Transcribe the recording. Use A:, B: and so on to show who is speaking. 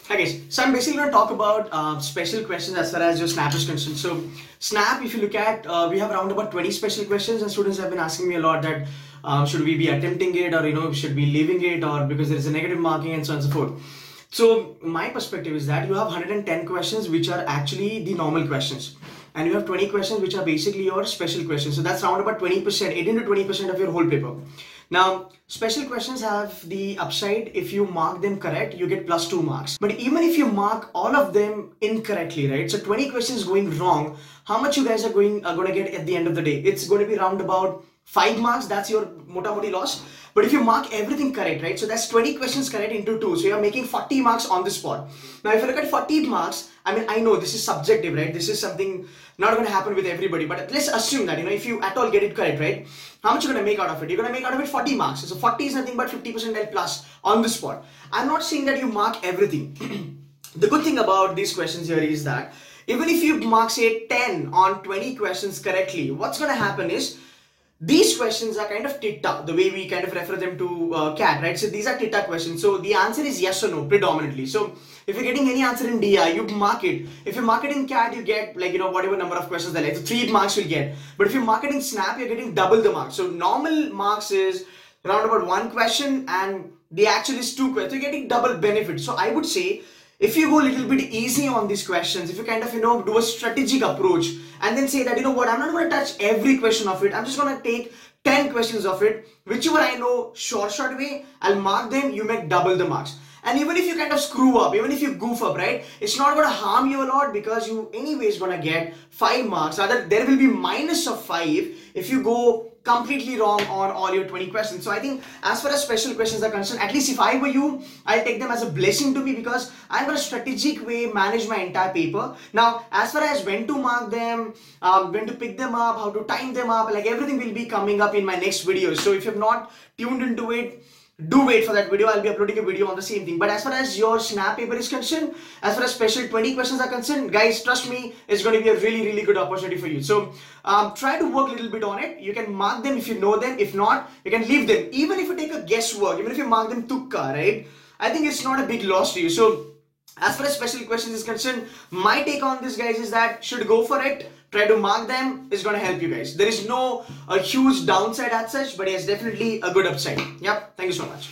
A: Hi guys, so I'm basically going to talk about special questions as far as your Snap is concerned. So Snap, if you look at, we have around about 20 special questions, and students have been asking me a lot that should we be attempting it, or should we leaving it, or because there is a negative marking and so on and so forth. So my perspective is that you have 110 questions which are actually the normal questions, and you have 20 questions which are basically your special questions. So that's around about 20%, 18 to 20% of your whole paper. Now, special questions have the upside. If you mark them correct, you get plus 2 marks. But even if you mark all of them incorrectly, right? So 20 questions going wrong, how much you guys are going to get at the end of the day? It's going to be round about 5 marks. That's your mota-moti loss. But if you mark everything correct, right? So that's 20 questions correct into 2. So you're making 40 marks on the spot. Now, if you look at 40 marks, I mean, I know this is subjective, right? This is something not going to happen with everybody. But let's assume that, if you at all get it correct, right? How much you're going to make out of it? You're going to make out of it 40 marks. So 40 is nothing but 50% plus on the spot. I'm not saying that you mark everything. The good thing about these questions here is that even if you mark, say, 10 on 20 questions correctly, what's going to happen is these questions are kind of titta, the way we kind of refer them to CAT, right? So these are titta questions. So the answer is yes or no predominantly. So if you're getting any answer in DI, you mark it. If you mark it in CAT, you get whatever number of questions there are. So 3 marks you'll get. But if you mark it in Snap, you're getting double the marks. So normal marks is around about 1 question, and the actual is 2 questions. So you're getting double benefit. So I would say, if you go a little bit easy on these questions, if you kind of, do a strategic approach and then say that, I'm not going to touch every question of it. I'm just going to take 10 questions of it. Whichever I know short way, I'll mark them. You make double the marks. And even if you kind of screw up, even if you goof up, right, it's not going to harm you a lot because you anyways going to get 5 marks. Rather, there will be minus of 5 if you go completely wrong on all your 20 questions. So I think as far as special questions are concerned, at least if I were you, I'll take them as a blessing to me because I'm going to strategic way manage my entire paper. Now, as far as when to mark them, when to pick them up, how to time them up, like everything will be coming up in my next video. So if you've not tuned into it, do wait for that video. I'll be uploading a video on the same thing. But as far as your Snap paper is concerned, as far as special 20 questions are concerned, guys, trust me, it's going to be a really good opportunity for you. So try to work a little bit on it. You can mark them if you know them. If not, you can leave them. Even if you take a guesswork, even if you mark them tukka, right? I think it's not a big loss to you. So as far as special questions is concerned, my take on this, guys, is that should go for it. Try to mark them. Is going to help you guys. There is no a huge downside as such, but it's definitely a good upside. Yep. Thank you so much.